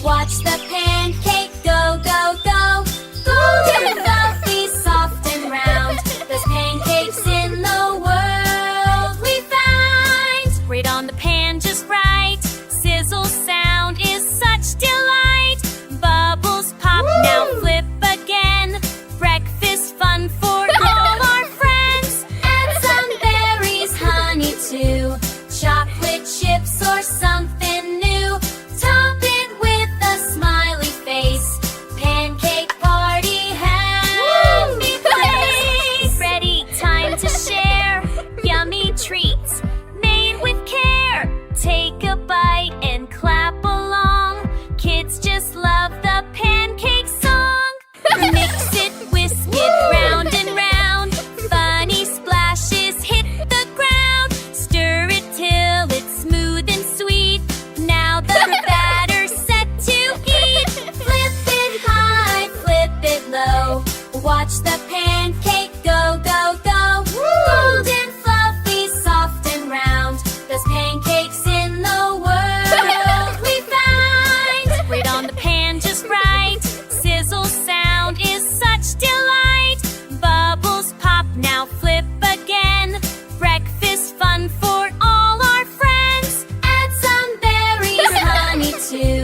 Watch the pancake go, go, go. Golden, fluffy, soft and round. Best pancakes in the world we find. Right on the pan just right. Sizzle sound is such delight. Bubbles pop, now flip again. Breakfast fun for all our friends. Add some berries, honey too. Chocolate chips or something new. Top it with a smiley face. Pancake party, happy place. Ready, time to share. Yummy treats made with care. Take a bite and clap along. Kids just love the pancake song. Mix it, whisk it round and round. Funny splashes hit the ground. Stir it till it's smooth and sweet. Now the batter's set to eat. Flip it high, flip it low. Watch the pancake go, go, go. Golden, fluffy, soft and round. Best pancakes in the world we find. Right on the pan just right. Sizzle sound is such delight. Bubbles pop, now flip again. Breakfast fun for all our friends. Add some berries, honey too.